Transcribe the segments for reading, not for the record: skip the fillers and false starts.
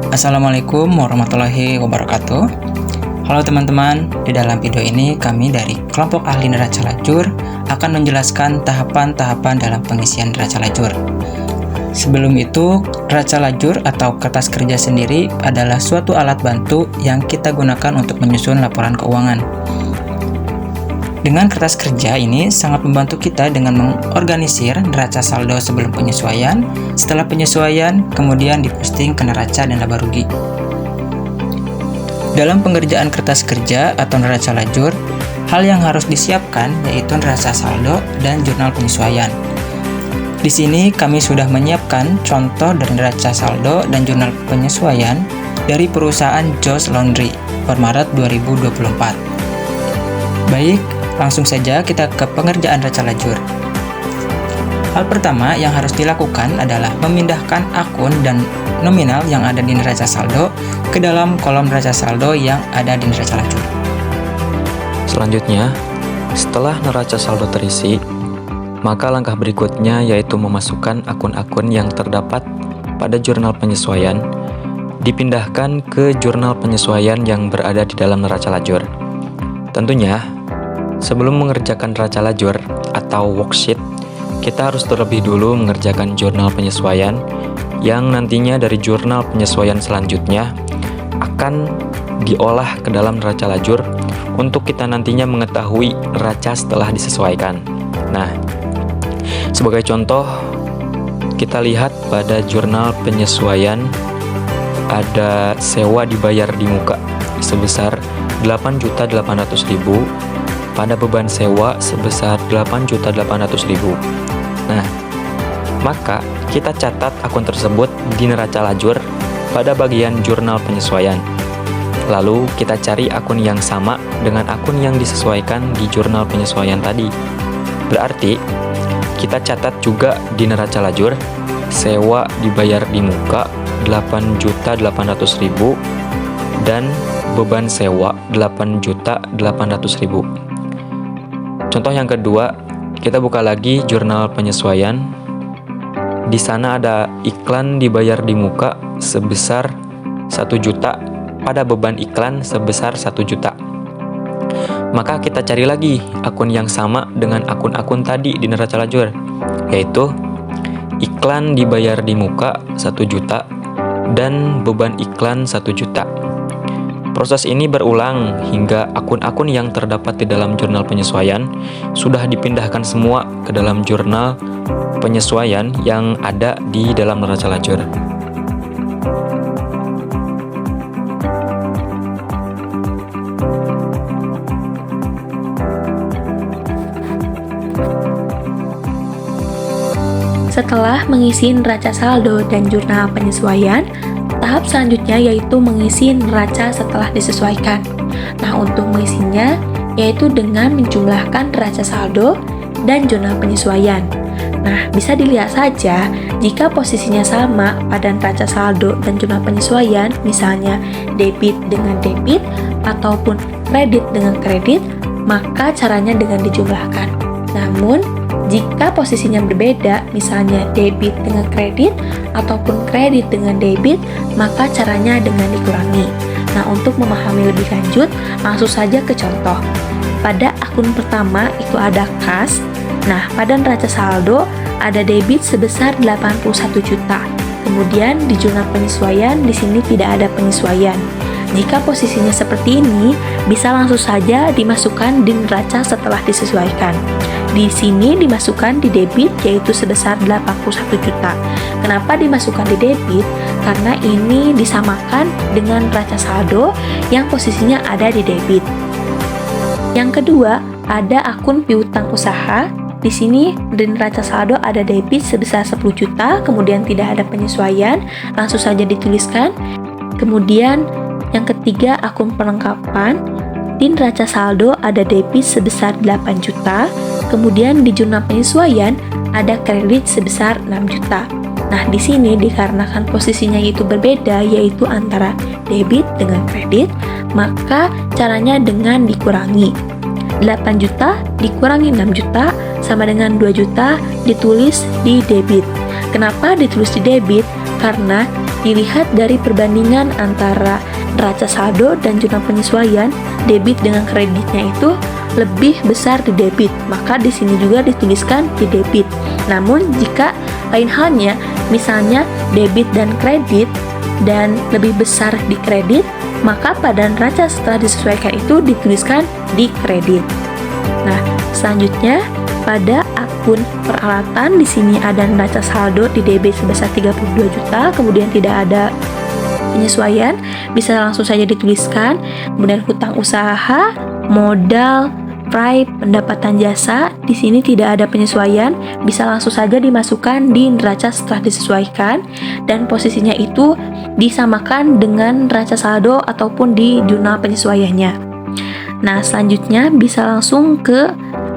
Assalamualaikum warahmatullahi wabarakatuh. Halo teman-teman, di dalam video ini kami dari kelompok ahli neraca lajur akan menjelaskan tahapan-tahapan dalam pengisian neraca lajur. Sebelum itu, neraca lajur atau kertas kerja sendiri adalah suatu alat bantu yang kita gunakan untuk menyusun laporan keuangan. Dengan kertas kerja ini sangat membantu kita dengan mengorganisir neraca saldo sebelum penyesuaian, setelah penyesuaian, kemudian diposting ke neraca dan laba rugi. Dalam pengerjaan kertas kerja atau neraca lajur, hal yang harus disiapkan yaitu neraca saldo dan jurnal penyesuaian. Di sini kami sudah menyiapkan contoh dari neraca saldo dan jurnal penyesuaian dari perusahaan Joss Laundry per Maret 2024. Baik, langsung saja kita ke pengerjaan neraca lajur. Hal pertama yang harus dilakukan adalah memindahkan akun dan nominal yang ada di neraca saldo ke dalam kolom neraca saldo yang ada di neraca lajur. Selanjutnya, setelah neraca saldo terisi, maka langkah berikutnya yaitu memasukkan akun-akun yang terdapat pada jurnal penyesuaian, dipindahkan ke jurnal penyesuaian yang berada di dalam neraca lajur. Tentunya, sebelum mengerjakan neraca lajur atau worksheet, kita harus terlebih dulu mengerjakan jurnal penyesuaian yang nantinya dari jurnal penyesuaian selanjutnya akan diolah ke dalam neraca lajur untuk kita nantinya mengetahui neraca setelah disesuaikan. Nah, sebagai contoh, kita lihat pada jurnal penyesuaian ada sewa dibayar di muka sebesar 8.800.000 pada beban sewa sebesar 8.800.000. Nah, maka kita catat akun tersebut di neraca lajur pada bagian jurnal penyesuaian. Lalu kita cari akun yang sama dengan akun yang disesuaikan di jurnal penyesuaian tadi. Berarti kita catat juga di neraca lajur sewa dibayar di muka 8.800.000 dan beban sewa 8.800.000. Contoh yang kedua, kita buka lagi jurnal penyesuaian. Di sana ada iklan dibayar di muka sebesar 1 juta pada beban iklan sebesar 1 juta. Maka kita cari lagi akun yang sama dengan akun-akun tadi di neraca lajur, yaitu iklan dibayar di muka 1 juta dan beban iklan 1 juta. Proses ini berulang hingga akun-akun yang terdapat di dalam jurnal penyesuaian sudah dipindahkan semua ke dalam jurnal penyesuaian yang ada di dalam neraca lajur. Setelah mengisi neraca saldo dan jurnal penyesuaian, tahap selanjutnya yaitu mengisi neraca setelah disesuaikan. Nah, untuk mengisinya yaitu dengan menjumlahkan neraca saldo dan jurnal penyesuaian. Nah, bisa dilihat saja jika posisinya sama pada neraca saldo dan jurnal penyesuaian, misalnya debit dengan debit ataupun kredit dengan kredit, maka caranya dengan dijumlahkan. Namun, jika posisinya berbeda, misalnya debit dengan kredit ataupun kredit dengan debit, maka caranya dengan dikurangi. Nah, untuk memahami lebih lanjut, langsung saja ke contoh. Pada akun pertama itu ada kas. Nah, pada neraca saldo ada debit sebesar 81 juta. Kemudian di jurnal penyesuaian di sini tidak ada penyesuaian. Jika posisinya seperti ini, bisa langsung saja dimasukkan di neraca setelah disesuaikan. Di sini dimasukkan di debit yaitu sebesar 81 juta. Kenapa dimasukkan di debit? Karena ini disamakan dengan neraca saldo yang posisinya ada di debit. Yang kedua, ada akun piutang usaha. Di sini di neraca saldo ada debit sebesar 10 juta, kemudian tidak ada penyesuaian, langsung saja dituliskan. Kemudian yang ketiga, akun perlengkapan. Di neraca saldo ada debit sebesar 8 juta, kemudian di jurnal penyesuaian ada kredit sebesar 6 juta. Nah, di sini dikarenakan posisinya itu berbeda, yaitu antara debit dengan kredit, maka caranya dengan dikurangi. 8 juta dikurangi 6 juta sama dengan 2 juta ditulis di debit. Kenapa ditulis di debit? Karena dilihat dari perbandingan antara neraca saldo dan jurnal penyesuaian, debit dengan kreditnya itu lebih besar di debit, maka di sini juga dituliskan di debit. Namun jika lain halnya, misalnya debit dan kredit dan lebih besar di kredit, maka pada neraca setelah disesuaikan itu dituliskan di kredit. Nah, selanjutnya pada akun peralatan di sini ada neraca saldo di debit sebesar 32 juta, kemudian tidak ada penyesuaian, bisa langsung saja dituliskan. Kemudian hutang usaha, modal, prime, pendapatan jasa, di sini tidak ada penyesuaian, bisa langsung saja dimasukkan di neraca setelah disesuaikan dan posisinya itu disamakan dengan neraca saldo ataupun di jurnal penyesuaiannya. Nah, selanjutnya bisa langsung ke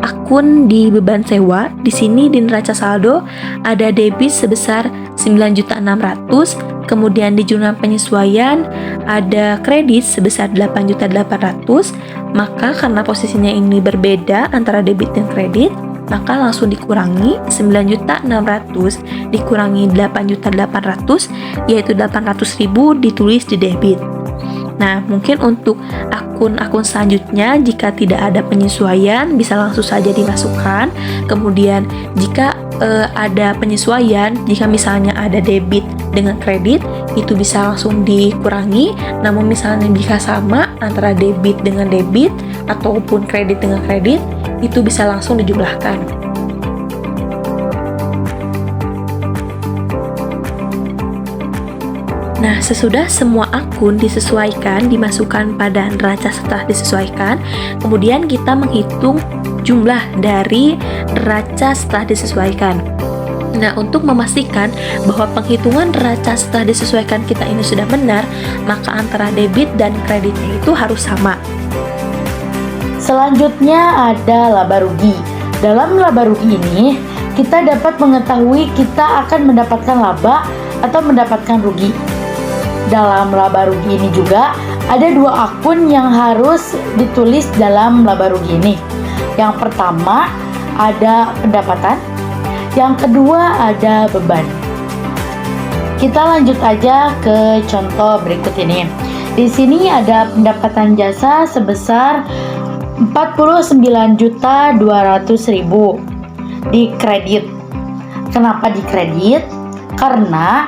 akun di beban sewa. Di sini di neraca saldo ada debit sebesar 9.600.000, kemudian di jurnal penyesuaian ada kredit sebesar 8.800.000. Maka karena posisinya ini berbeda antara debit dan kredit, maka langsung dikurangi 9.600.000 dikurangi 8.800.000, yaitu 800.000 ditulis di debit. Nah, mungkin untuk akun-akun selanjutnya jika tidak ada penyesuaian bisa langsung saja dimasukkan. Kemudian jika ada penyesuaian, jika misalnya ada debit dengan kredit, itu bisa langsung dikurangi. Namun misalnya jika sama antara debit dengan debit ataupun kredit dengan kredit, itu bisa langsung dijumlahkan. Nah, sesudah semua akun disesuaikan, dimasukkan pada neraca setelah disesuaikan, kemudian kita menghitung jumlah dari neraca setelah disesuaikan. Nah, untuk memastikan bahwa penghitungan neraca setelah disesuaikan kita ini sudah benar, maka antara debit dan kreditnya itu harus sama. Selanjutnya ada laba rugi. Dalam laba rugi ini, kita dapat mengetahui kita akan mendapatkan laba atau mendapatkan rugi. Dalam laba rugi ini juga ada dua akun yang harus ditulis dalam laba rugi ini. Yang pertama ada pendapatan, yang kedua ada beban. Kita lanjut aja ke contoh berikut ini. Di sini ada pendapatan jasa sebesar 49.200.000 di kredit. Kenapa di kredit? Karena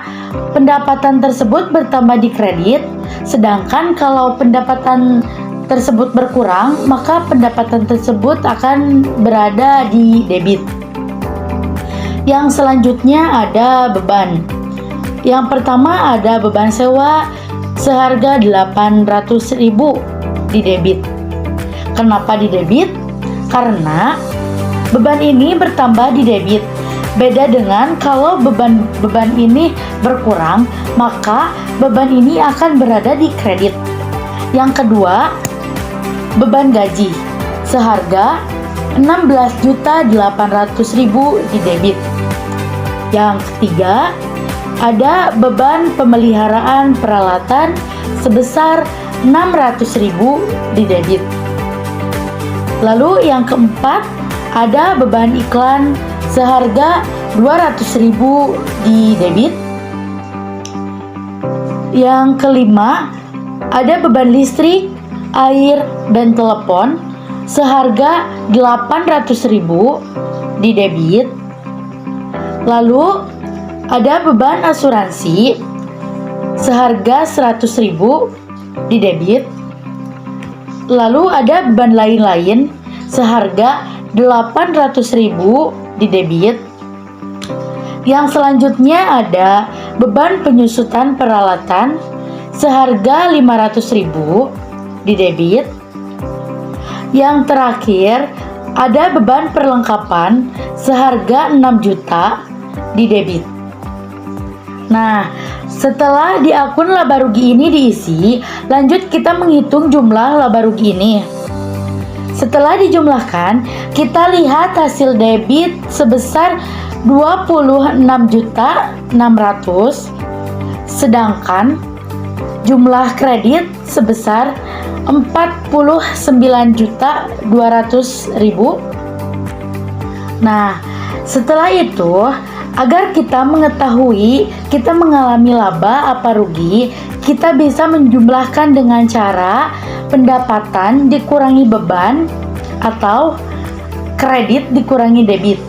pendapatan tersebut bertambah di kredit, sedangkan kalau pendapatan tersebut berkurang, maka pendapatan tersebut akan berada di debit. Yang selanjutnya ada beban. Yang pertama ada beban sewa seharga 800.000 di debit. Kenapa di debit? Karena beban ini bertambah di debit. Beda dengan kalau beban ini berkurang, maka beban ini akan berada di kredit. Yang kedua, beban gaji seharga 16.800.000 di debit. Yang ketiga, ada beban pemeliharaan peralatan sebesar 600.000 di debit. Lalu yang keempat, ada beban iklan seharga 200.000 di debit. Yang kelima, ada beban listrik, air, dan telepon seharga 800.000 di debit. Lalu ada beban asuransi seharga 100.000 di debit. Lalu ada beban lain-lain seharga 800.000 di debit. Yang selanjutnya ada beban penyusutan peralatan seharga 500.000 di debit. Yang terakhir ada beban perlengkapan seharga 6 juta di debit. Nah, setelah di akun laba rugi ini diisi, lanjut kita menghitung jumlah laba rugi ini. Setelah dijumlahkan, kita lihat hasil debit sebesar 26.600.000, sedangkan jumlah kredit sebesar 49.200.000. Nah, setelah itu Agar kita mengetahui kita mengalami laba apa rugi, kita bisa menjumlahkan dengan cara pendapatan dikurangi beban atau kredit dikurangi debit.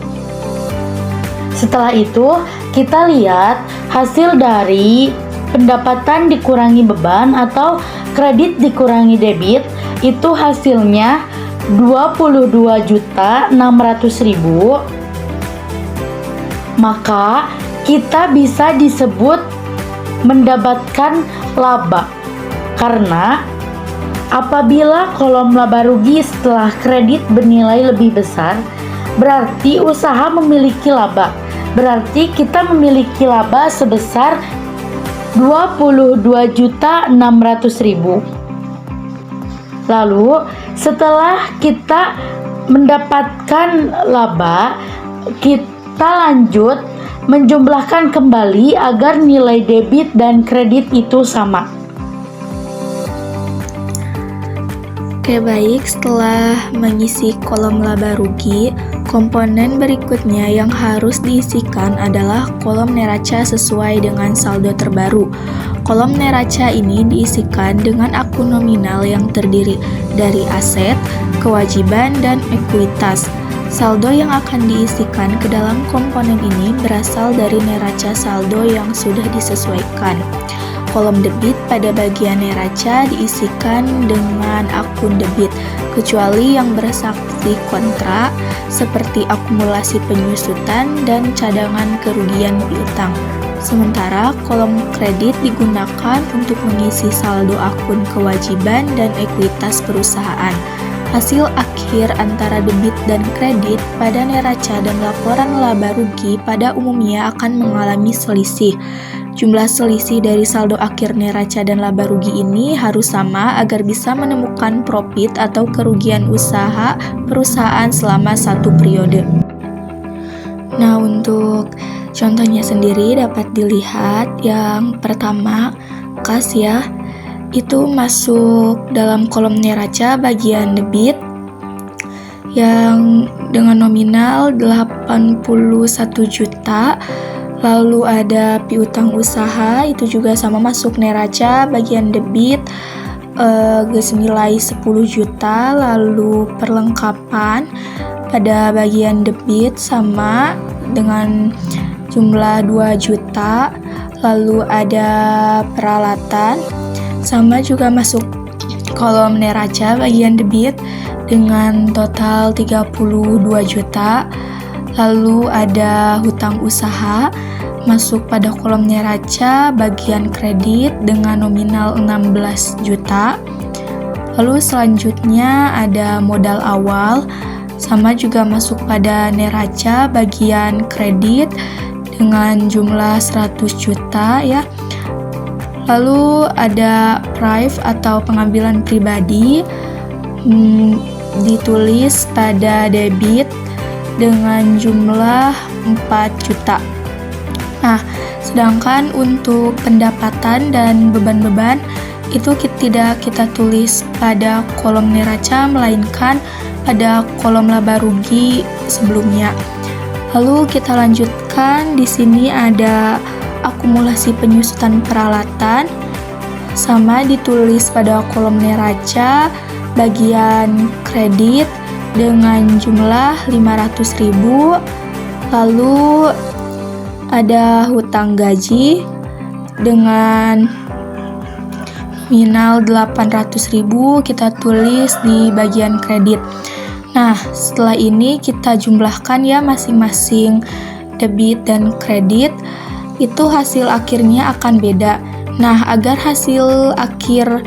Setelah itu, kita lihat hasil dari pendapatan dikurangi beban atau kredit dikurangi debit, itu hasilnya 22.600.000. Maka kita bisa disebut mendapatkan laba, karena apabila kolom laba rugi setelah kredit bernilai lebih besar, berarti usaha memiliki laba. Berarti kita memiliki laba sebesar 22.600.000. Lalu setelah kita mendapatkan laba, kita lanjut menjumlahkan kembali agar nilai debit dan kredit itu sama. Oke, baik, setelah mengisi kolom laba rugi, komponen berikutnya yang harus diisikan adalah kolom neraca sesuai dengan saldo terbaru. Kolom neraca ini diisikan dengan akun nominal yang terdiri dari aset, kewajiban, dan ekuitas. Saldo yang akan diisikan ke dalam komponen ini berasal dari neraca saldo yang sudah disesuaikan. Kolom debit pada bagian neraca diisikan dengan akun debit, kecuali yang bersaksi kontra seperti akumulasi penyusutan dan cadangan kerugian piutang. Sementara kolom kredit digunakan untuk mengisi saldo akun kewajiban dan ekuitas perusahaan. Hasil akhir antara debit dan kredit pada neraca dan laporan laba rugi pada umumnya akan mengalami selisih. Jumlah selisih dari saldo akhir neraca dan laba rugi ini harus sama agar bisa menemukan profit atau kerugian usaha perusahaan selama satu periode. Nah, untuk contohnya sendiri dapat dilihat yang pertama, kas ya. Itu masuk dalam kolom neraca bagian debit yang dengan nominal 81 juta. Lalu ada piutang usaha, itu juga sama masuk neraca bagian debit senilai 10 juta. Lalu perlengkapan pada bagian debit sama dengan jumlah 2 juta. Lalu ada peralatan sama juga masuk kolom neraca bagian debit dengan total 32 juta. Lalu ada hutang usaha masuk pada kolom neraca bagian kredit dengan nominal 16 juta. Lalu selanjutnya ada modal awal sama juga masuk pada neraca bagian kredit dengan jumlah 100 juta ya. Lalu ada prive atau pengambilan pribadi ditulis pada debit dengan jumlah 4 juta. Nah, sedangkan untuk pendapatan dan beban-beban itu tidak kita tulis pada kolom neraca melainkan pada kolom laba rugi sebelumnya. Lalu kita lanjutkan, di sini ada akumulasi penyusutan peralatan sama ditulis pada kolom neraca bagian kredit dengan jumlah 500.000. Lalu ada hutang gaji dengan nominal 800.000 kita tulis di bagian kredit. Nah, setelah ini kita jumlahkan ya masing-masing debit dan kredit. Itu hasil akhirnya akan beda. Nah, agar hasil akhir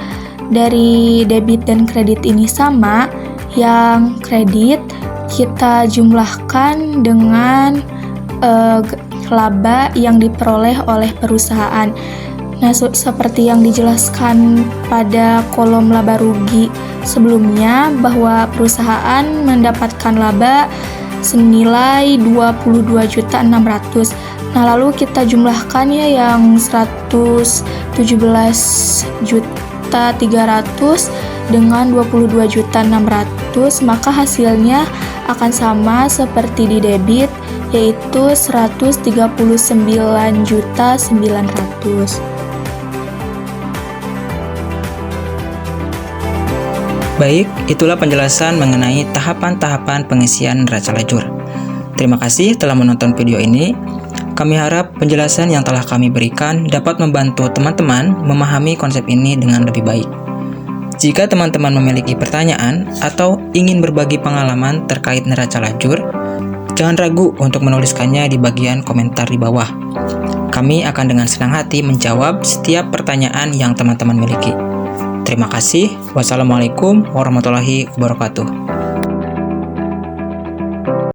dari debit dan kredit ini sama, yang kredit kita jumlahkan dengan laba yang diperoleh oleh perusahaan. Nah, seperti yang dijelaskan pada kolom laba rugi sebelumnya, bahwa perusahaan mendapatkan laba senilai 22.600.000. Nah, lalu kita jumlahkan ya yang 117.300.000 dengan 22.600.000, maka hasilnya akan sama seperti di debit, yaitu 139.900.000. Baik, itulah penjelasan mengenai tahapan-tahapan pengisian neraca lajur. Terima kasih telah menonton video ini. Kami harap penjelasan yang telah kami berikan dapat membantu teman-teman memahami konsep ini dengan lebih baik. Jika teman-teman memiliki pertanyaan atau ingin berbagi pengalaman terkait neraca lajur, jangan ragu untuk menuliskannya di bagian komentar di bawah. Kami akan dengan senang hati menjawab setiap pertanyaan yang teman-teman miliki. Terima kasih. Wassalamualaikum warahmatullahi wabarakatuh.